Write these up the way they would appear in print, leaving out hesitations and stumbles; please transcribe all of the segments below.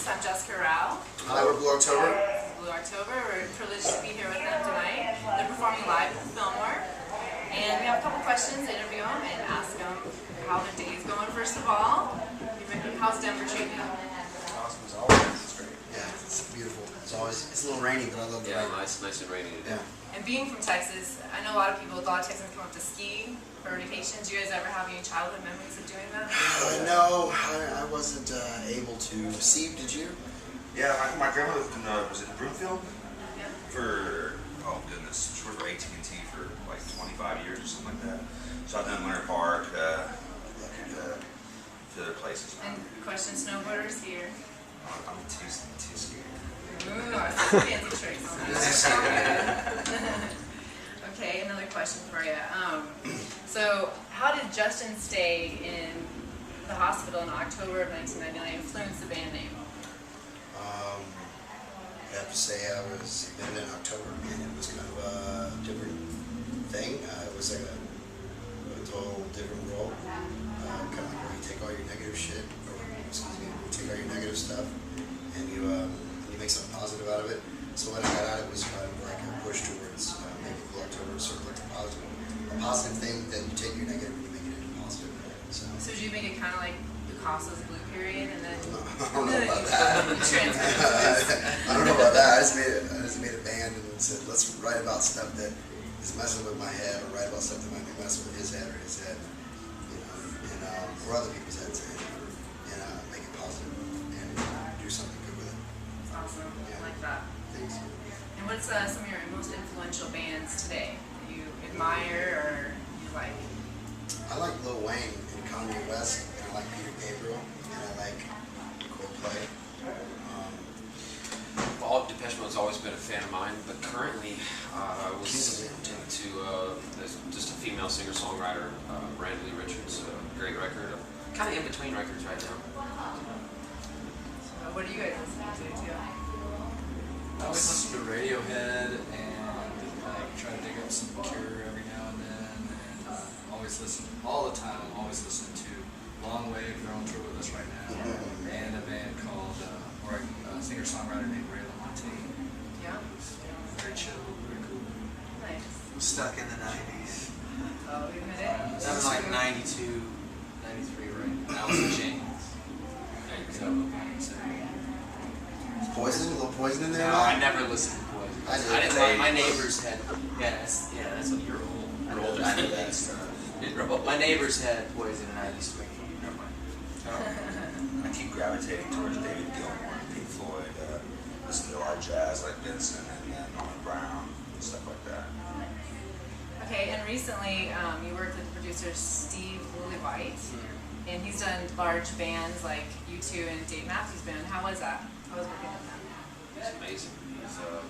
I'm Jessica Rouch. Hi, we're Blue October. Blue October. We're privileged to be here with them tonight. They're performing live at the Fillmore. And we have a couple questions to interview them and ask them how their day is going, first of all. How's Denver treating you? Awesome as always. It's great. Yeah, it's beautiful. It's always, it's a little rainy, but I love the rain. Nice and rainy today. Yeah. And being from Texas, I know a lot of Texans come up to ski for vacation. Do you guys ever have any childhood memories of doing that? No, I wasn't able to. Steve, did you? Yeah, my grandma lived in, was it Broomfield? Yeah. For, oh goodness, she worked for AT&T for like 25 years or something like that. So I've done Winter Park, to other places. And question, snowboarders here. I'm too scared. Ooh, I see fancy tricks on that. Okay, another question for you. So, how did Justin's stay in the hospital in October of 1999 influence the band name? I have to say I was admitted in October, and it was kind of a different thing. It was like a total different role. Kind of like where you take all your negative shit, or excuse me, you take all your negative stuff, and you make something positive out of it. So when I got out, it was kind of like a push towards making Blue October sort of like a positive thing that you take your negative and you make it into positive. So did you make it kind of like Picasso's Blue Period, and then I don't know about that. I don't know about that. I just made a band and said, let's write about stuff that is messing with my head, or write about stuff that might be messing with his head or his head, you know, and or other people's heads, and make it positive and do something good with it. That's awesome. Yeah. I like that. Thanks. And what's some of your most influential bands today that you admire or you like? I like Lil Wayne and Kanye West, and I like Peter Gabriel, and I like Coldplay. All Depeche Mode's always been a fan of mine, but currently I was into there's just a female singer-songwriter, Randy Richards, great record. Kind of in between records right now. So what do you guys listen to too? I always listen to Radiohead and like try to dig up some Cure every now and then, and always listen all the time. I'm always listening to Long Wave. They're on tour with us right now, and a band called or a singer-songwriter named Ray LaMontagne. Yeah. Very chill, very cool. Nice. I'm stuck in the 90s. Oh, we admit it. That was like 92, 93, right? That was the James. Poison, a little Poison in there. No, I never listened to Poison. I didn't did. my neighbors had, that's what you're old. You're older. I knew that stuff. My neighbors had Poison, and I used to make fun. Never mind. I keep gravitating towards David Gilmour, Pink Floyd, listen to our jazz like Vincent and Norman Brown, and stuff like that. Okay, and recently you worked with producer Steve Lillywhite, and he's done large bands like U2 and Dave Matthews Band. How was that? How was working with him? He's amazing. He's a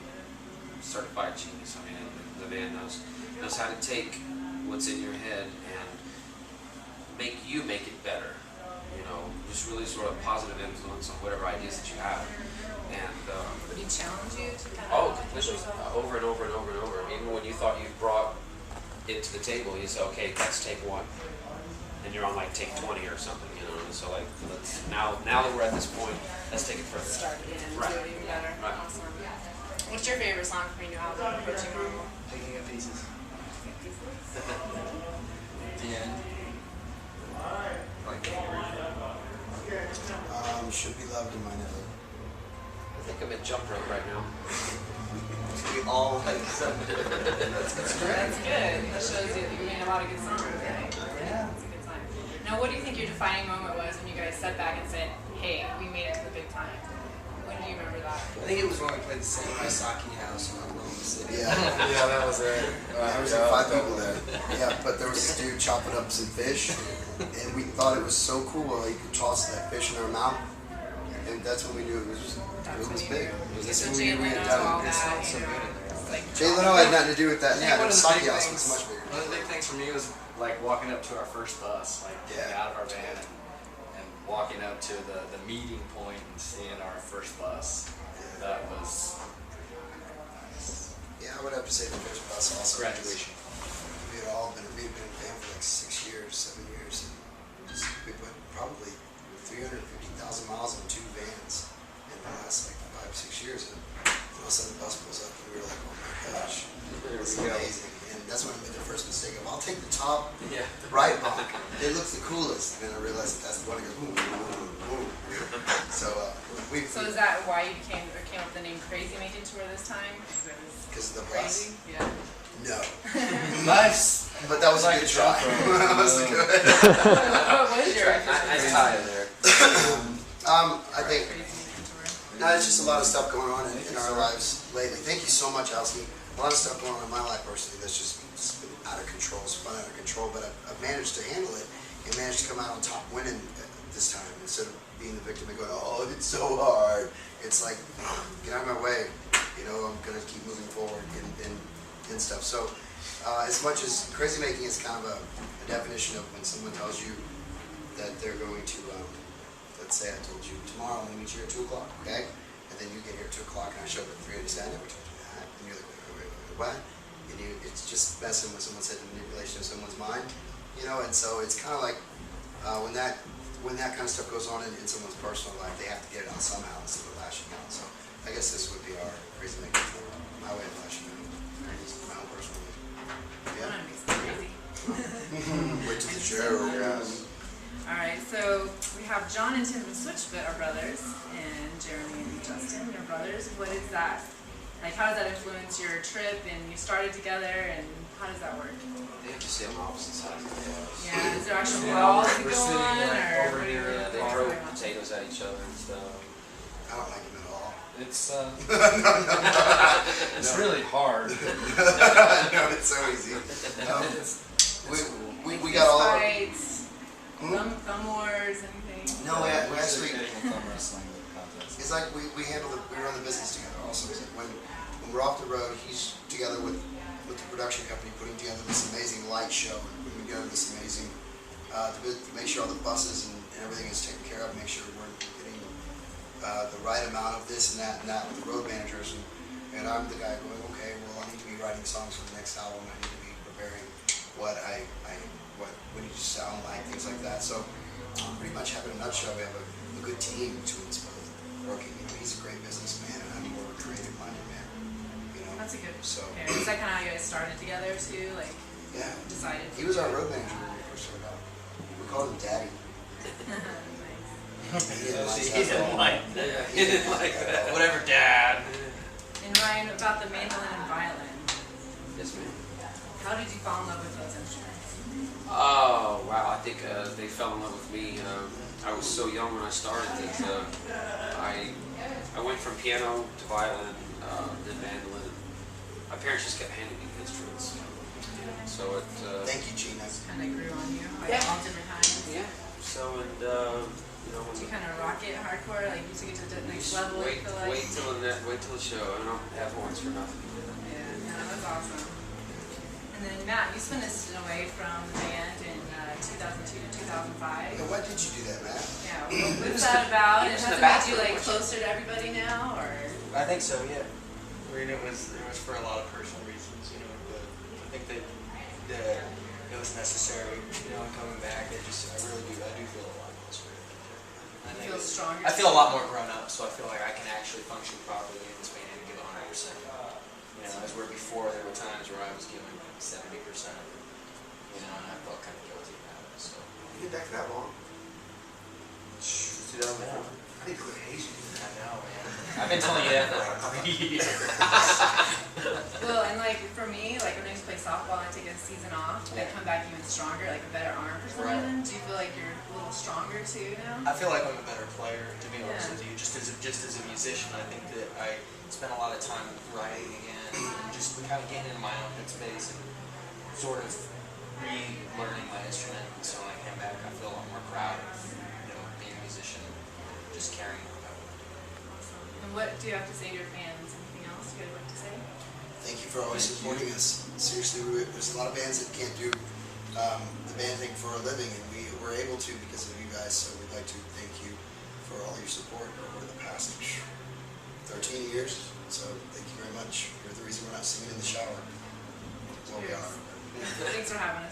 certified genius. I mean, the man knows how to take what's in your head and make it better. You know, just really sort of positive influence on whatever ideas that you have. And Would he challenge you to kind of completely, over and over and over and over. Even when you thought you brought it to the table, you say, okay, that's take one, and you're on like take 20 or something, you know. So like, let's now that we're at this point, let's take it further. start again and Right. do it even better? Right. Awesome. What's your favorite song from your new album, Approaching Normal? Picking up pieces. The end. Like, Should Be Loved in My Never. I think I'm at jump rope right now. We all like something. That's good. That shows you that you made a lot of good songs, right? Yeah. That's a good time. Now, what do you think your defining moment was when you guys sat back and said, hey, we made it to the big time? When do you remember that? I think it was when we played the Samurai Saki House in Oklahoma City. Yeah. Yeah, that was it. There was like 5 people there. Yeah, but there was this dude chopping up some fish, and we thought it was so cool. You could toss that fish in our mouth, and that's when we knew it was big. So when Jay we Leno, had done all it. that, so you know, good in there. it's like Jay Leno had nothing to do with that. I think Yeah, one the of the Saki big House things- was much bigger. One of the big things for me was like walking up to our first bus, like getting Yeah. out of our van and walking up to the meeting point and seeing our first bus. That was Yeah, I would have to say the first bus also. graduation. We had all been in band for like 6 years, 7 years, and we put probably 350,000 miles in 2 vans, and So is that why you came up with the name Crazy Making Tour this time? Because of the Crazy? bus? Yeah. No. Nice. But that was a Like good a try. jump rope. That was good. What was your Nice tie there. I think Crazy Making Tour? there's just a lot of stuff going on in our lives lately. Thank you so much, Elsie. A lot of stuff going on in my life personally that's just been out of control, spun out of control, but I've managed to handle it and managed to come out on top winning this time instead of being the victim and going, oh, it's so hard. It's like, get out of my way. You know, I'm going to keep moving forward and stuff. So as much as crazy making is kind of a definition of when someone tells you that they're going to, let's say I told you, tomorrow I'm going to meet you at 2 o'clock, okay? And then you get here at 2 o'clock and I show up at 3 and I never told you that. And you're like, wait, what? And it's just messing with someone said the manipulation of someone's mind, you know? And so it's kind of like when that kind of stuff goes on in someone's personal life, they have to get it out somehow instead of lashing out. So I guess this would be our crazy making tour, my way of lashing out, just my own personal way. That makes me crazy. Wait till the show, guys. Alright, so we have John and Tim the Switchfoot are brothers, and Jeremy and Justin are brothers. What is that? Like, how does that influence your trip, and you started together, and how does that work? They have to stay on opposite sides of the house. Yeah, is there actual Yeah, walls that we're go sitting on, like or over what do you here. Yeah, they what's throw going on? potatoes at each other and stuff. I don't like him at all. It's it's really hard. No, it's so easy. We got all our... Fights, thumb wars, anything? No, we There's actually... occasional thumb wrestling contest. It's like we run the business together also. It's like when we're off the road, he's together with the production company putting together this amazing light show and putting together this amazing, to make sure all the buses and everything is taken care of, make sure we're getting the right amount of this and that with the road managers. And I'm the guy going, okay, well, I need to be writing songs for the next album. I need to be preparing what we need to sound like, things like that. So pretty much have in a nutshell, we have a good team between us both working. You know, he's a great businessman and I'm more of a creative-minded man. You know, That's a good so pair. Is that kind of how you guys started together too? Like, yeah, decided he was our road manager when we first started out. We called him Daddy. Nice. He didn't like He didn't like that. He didn't like that. Whatever, Dad. And Ryan, about the mandolin and violin, Yes, ma'am. how did you fall in love with those instruments? Oh, wow. I think they fell in love with me. I was so young when I started that I went from piano to violin, then mandolin. My parents just kept handing me instruments. So it... Thank you, Gina. Kind of grew on you, like Yeah. all different kinds. Yeah. So, and, you know, when Did you kind of rock it hardcore, like you took it to the next level, you feel like? wait till the show. I don't have horns for nothing. Yeah, that's awesome. And then Matt, you spent a stint away from the band in 2002 to 2005. Yeah, why did you do that, Matt? Yeah, what was that about? And He was has in it the made you bathroom, like wasn't closer to everybody now, or? I think so, yeah. I mean, it was for a lot of personal reasons, you know, but I think that it was necessary, you know, coming back. I do feel a lot closer. I You feel stronger? I feel a lot more grown up, so I feel like I can actually function properly in this band and give 100%. You know, as where before there were times where I was giving 70%, you know, and I felt kind of guilty about it, so. You get back that long? 2004. I think we're Haitian. I know, man. I've been telling you that for like 3 years. Well, and like for me, like when I used to play softball and I take a season off, and I come back even stronger, like a better arm for some Right. reason. Do you feel like you're a little stronger too now? I feel like I'm a better player, to be honest Yeah. with you. Just as a musician, I think that I spent a lot of time writing again, and just kind of getting into my own headspace and sort of relearning my instrument. And so when I came back, I feel a lot more proud of, you know, being a musician, and just carrying on that way. And what do you have to say to your fans? Anything else you guys like to say? Thank you for always supporting us. Seriously, there's a lot of bands that can't do the band thing for a living, and we're able to because of you guys. So we'd like to thank you for all your support over the past 13 years. So thank you very much. You're the reason we're not singing in the shower. Well, we are. Thanks for having us.